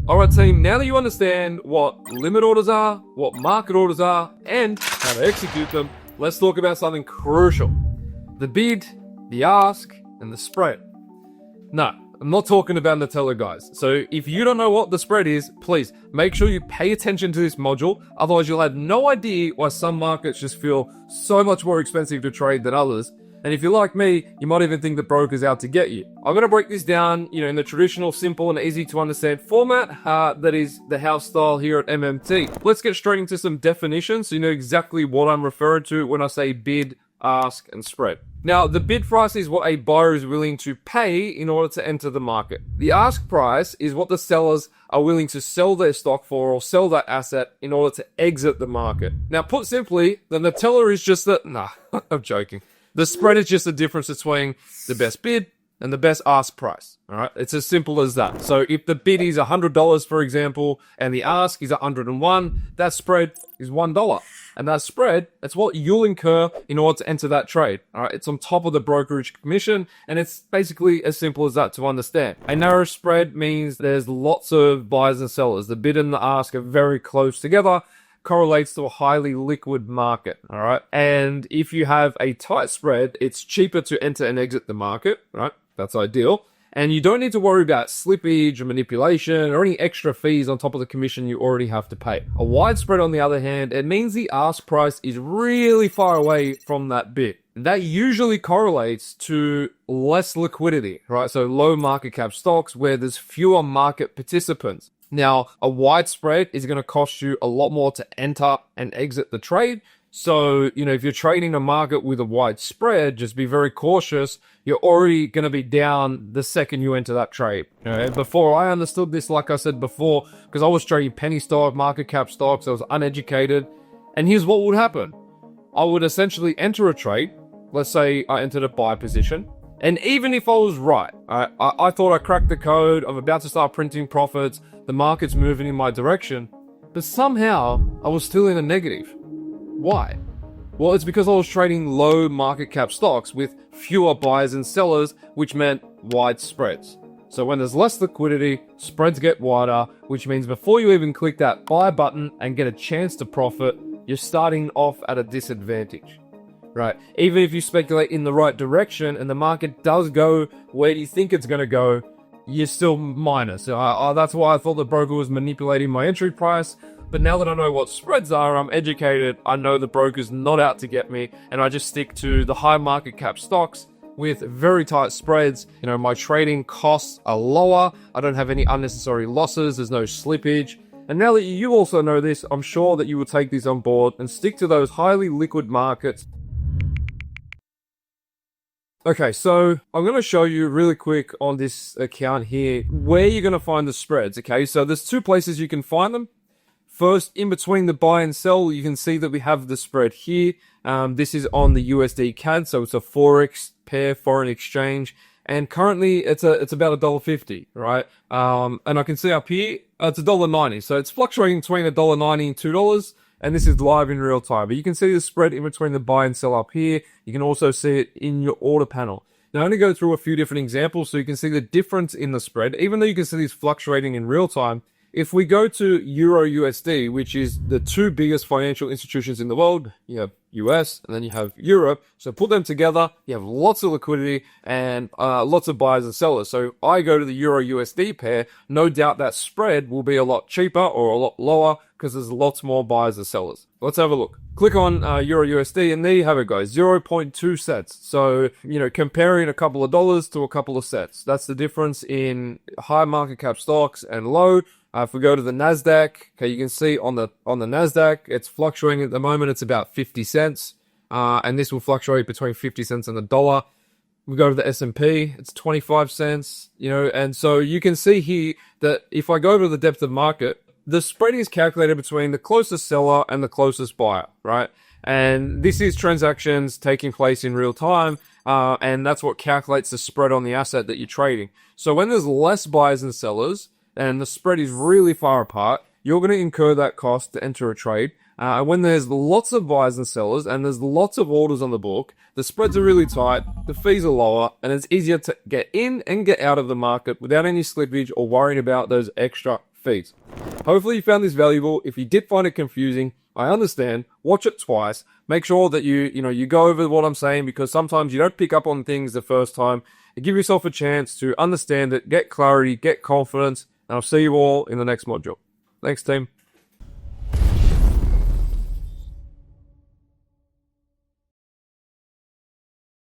Alright team, now that you understand what limit orders are, what market orders are, and how to execute them, let's talk about something crucial. The bid, the ask, and the spread. No, I'm not talking about Nutella, guys. So if you don't know what the spread is, please make sure you pay attention to this module. Otherwise you'll have no idea why some markets just feel so much more expensive to trade than others. And if you're like me, you might even think the broker's out to get you. I'm going to break this down, in the traditional, simple, and easy to understand format that is the house style here at MMT. Let's get straight into some definitions so you know exactly what I'm referring to when I say bid, ask, and spread. Now, the bid price is what a buyer is willing to pay in order to enter the market. The ask price is what the sellers are willing to sell their stock for or sell that asset in order to exit the market. Now, put simply, the Nutella is just I'm joking. The spread is just the difference between the best bid and the best ask price. All right, it's as simple as that. So if the bid is $100, for example, and the ask is $101, that spread is $1. And that spread, that's what you'll incur in order to enter that trade. All right, it's on top of the brokerage commission, and it's basically as simple as that to understand. A narrow spread means there's lots of buyers and sellers. The bid and the ask are very close together. Correlates to a highly liquid market, all right? And if you have a tight spread, it's cheaper to enter and exit the market, right? That's ideal. And you don't need to worry about slippage or manipulation or any extra fees on top of the commission you already have to pay. A wide spread, on the other hand, it means the ask price is really far away from that bid. That usually correlates to less liquidity, right? So low market cap stocks where there's fewer market participants. Now, a wide spread is going to cost you a lot more to enter and exit the trade. So, if you're trading a market with a wide spread, just be very cautious. You're already going to be down the second you enter that trade. Before I understood this, like I said before, because I was trading penny stock, market cap stocks, I was uneducated. And here's what would happen. I would essentially enter a trade. Let's say I entered a buy position. And even if I was right, I thought I cracked the code, I'm about to start printing profits, the market's moving in my direction, but somehow I was still in a negative. Why? Well, it's because I was trading low market cap stocks with fewer buyers and sellers, which meant wide spreads. So when there's less liquidity, spreads get wider, which means before you even click that buy button and get a chance to profit, you're starting off at a disadvantage. Right, even if you speculate in the right direction and the market does go where you think it's going to go, you're still minus. That's why I thought the broker was manipulating my entry price. But now that I know what spreads are, I'm educated, I know the broker's not out to get me, and I just stick to the high market cap stocks with very tight spreads. My trading costs are lower, I don't have any unnecessary losses, there's no slippage. And now that you also know this, I'm sure that you will take this on board and stick to those highly liquid markets. Okay, so I'm going to show you really quick on this account here where you're going to find the spreads, okay? So there's two places you can find them. First, in between the buy and sell, you can see that we have the spread here. This is on the USD CAD, so it's a Forex pair foreign exchange. And currently, it's about $1.50, right? And I can see up here, it's $1.90. So it's fluctuating between $1.90 and $2. And this is live in real time. But you can see the spread in between the buy and sell up here. You can also see it in your order panel. Now, I'm going to go through a few different examples so you can see the difference in the spread. Even though you can see these fluctuating in real time, if we go to Euro USD, which is the two biggest financial institutions in the world, you have US and then you have Europe. So put them together, you have lots of liquidity and lots of buyers and sellers. So I go to the Euro USD pair, no doubt that spread will be a lot cheaper or a lot lower because there's lots more buyers and sellers. Let's have a look. Click on Euro USD and there you have it, guys, 0.2 cents. So, comparing a couple of dollars to a couple of cents. That's the difference in high market cap stocks and low. If we go to the NASDAQ, okay, you can see on the NASDAQ, it's fluctuating at the moment. It's about 50 cents. And this will fluctuate between 50 cents and $1. We go to the S&P, it's 25 cents, and so you can see here that if I go to the depth of market, the spread is calculated between the closest seller and the closest buyer, right? And this is transactions taking place in real time, and that's what calculates the spread on the asset that you're trading. So when there's less buyers and sellers, and the spread is really far apart, you're going to incur that cost to enter a trade. When there's lots of buyers and sellers and there's lots of orders on the book, the spreads are really tight, the fees are lower, and it's easier to get in and get out of the market without any slippage or worrying about those extra fees. Hopefully you found this valuable. If you did find it confusing, I understand. Watch it twice. Make sure that you go over what I'm saying, because sometimes you don't pick up on things the first time. Give yourself a chance to understand it, get clarity, get confidence, and I'll see you all in the next module. Thanks, team.